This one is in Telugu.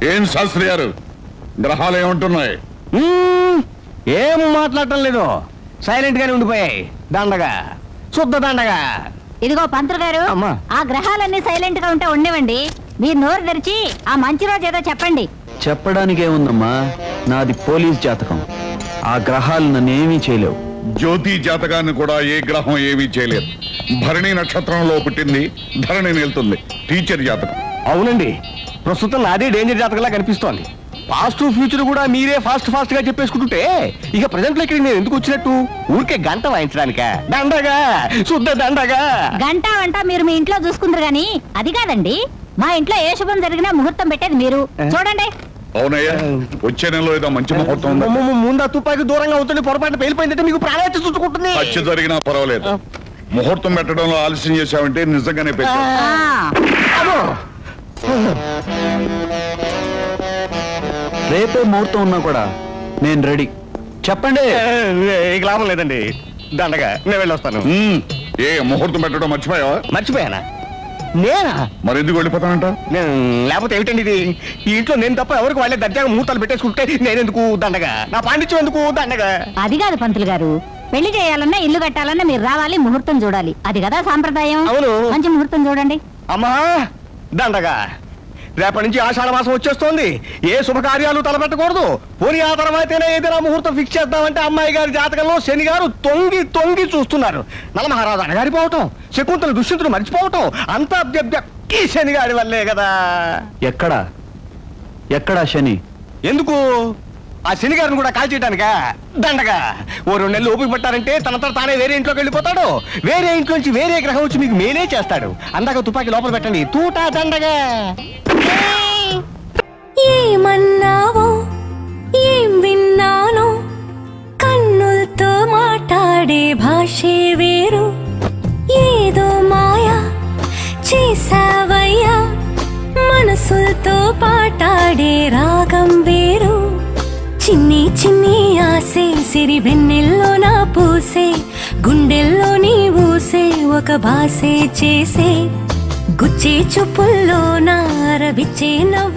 ఏం శాస్త్రి గారు, గ్రహాలు ఏమంటున్నాయి? ఏం మాట్లాడటం లేదు, సైలెంట్ గానే ఉండిపోయాయి. దండగా, శుద్ధ దండగా. ఇదిగో పంతులు గారు, అమ్మా. ఆ గ్రహాలన్నీ సైలెంట్ గా ఉంటే ఉండేవండి. మీరు నోరు తెరిచి ఆ మంచి రోజు ఏదో చెప్పండి. చెప్పడానికి ఏముందమ్మా, నాది పోలీస్ జాతకం. ఆ గ్రహాలు నన్నేమీ చేయలేవు. జ్యోతి జాతకాన్ని కూడా ఏ గ్రహం ఏమీ చేయలేదు. భరణి నక్షత్రంలో పుట్టింది, ధరణి నిలుతుంది. టీచర్ జాతకం. అవునండి, ప్రస్తుతం నాదే డేంజర్ జాతకంలా కనిపిస్తోంది. పాస్ట్ ఫ్యూచర్ కూడా మీరే ఫాస్ట్ గా చెప్పేసుకుంటుంటే ఇక ప్రజెంట్ లో ఇక్కడ నేను ఎందుకు వచ్చినట్టు? ఊరికే గంట వాయించడానిక? దండగా, శుద్ధ దండగా. గంట వంట మీరు మీ ఇంట్లో చూసుకుంటారు గాని అది కాదండి. మా ఇంట్లో ఏ శుభం జరిగినా ముహూర్తం పెట్టేది మీరు. చూడండి. అవునయ్యా, వచ్చే నెలలో ఏదో మంచి ముహూర్తం ఉంది. ముందు తుపాకి దూరంగా అవుతుంది, పొరపాటు పేలిపోయిందంటే మీకు ప్రాణాయత చూసుకుంటుంది. ఖర్చు జరిగినా పర్వాలేదు, ముహూర్తం పెట్టడంలో ఆలస్యం చేశామంటే నిజంగానే పెట్టాం. రేపే ముహూర్తం ఉన్నా కూడా నేను రెడీ. చెప్పండి. ఇక లాభం లేదండి, దండగా నేను వెళ్ళొస్తాను. ఏ ముహూర్తం పెట్టడం మర్చిపోయావా? మర్చిపోయానా? నేనా? మరి ఎందుకు వెళ్ళిపోతానంట? లేకపోతే ఏమిటండి ఇది? ఈ ఇంట్లో నేను తప్ప ఎవరికి వాళ్ళే దర్జాగా ముహూర్తాలు పెట్టేసుకుంటే నేనెందుకు దండగా? నా పాండిత్యం ఎందుకు దండగా? అది కాదు పంతులు గారు, పెళ్లి చేయాలన్నా ఇల్లు కట్టాలన్నా మీరు రావాలి, ముహూర్తం చూడాలి. అది కదా సాంప్రదాయం. అవును. మంచి ముహూర్తం చూడండి. అమ్మా దండగా, రేపటి నుంచి ఆషాఢ మాసం వచ్చేస్తోంది. ఏ శుభకార్యాలు తలపెట్టకూడదు. పోనీ ఆ తర్వాతనే ఏదైనా ముహూర్తం ఫిక్స్ చేద్దామంటే అమ్మాయి గారి జాతకంలో శని గారు తొంగి తొంగి చూస్తున్నారు. నలమహారాజు అణగారిపోవటం, శకుంతల దుష్యంతులు మర్చిపోవటం అంతా ఈ శని గారి వల్లే కదా. ఎక్కడా శని? ఎందుకు? ఆ శని గారిని కూడా కాల్చేయడానికా? దండగా, ఓ 2 నెలలు ఓపిక పట్టారంటే తనంతా తానే వేరే ఇంట్లోకి వెళ్ళిపోతాడు. వేరే ఇంట్లో నుంచి వేరే గ్రహం వచ్చి మీకు మేలే చేస్తాడు. అందాక తుపాకీ లోపల పెట్టండి. తూటా దండగా. ఏమన్నావో ఏం విన్నానో, కన్నులతో మాట్లాడే భాషే వేరు. ఏదో మాయా చేసావయ్యా, మనసులతో పాటాడే రాగం వేరు. చిన్ని చిన్ని ఆసే సిరి వెన్నెల్లో నా పూసే, గుండెల్లో నీ ఊసే ఒక భాసే చేసే. గుచ్చే చూపుల్లో నా రవిచ్చే నవ్వు.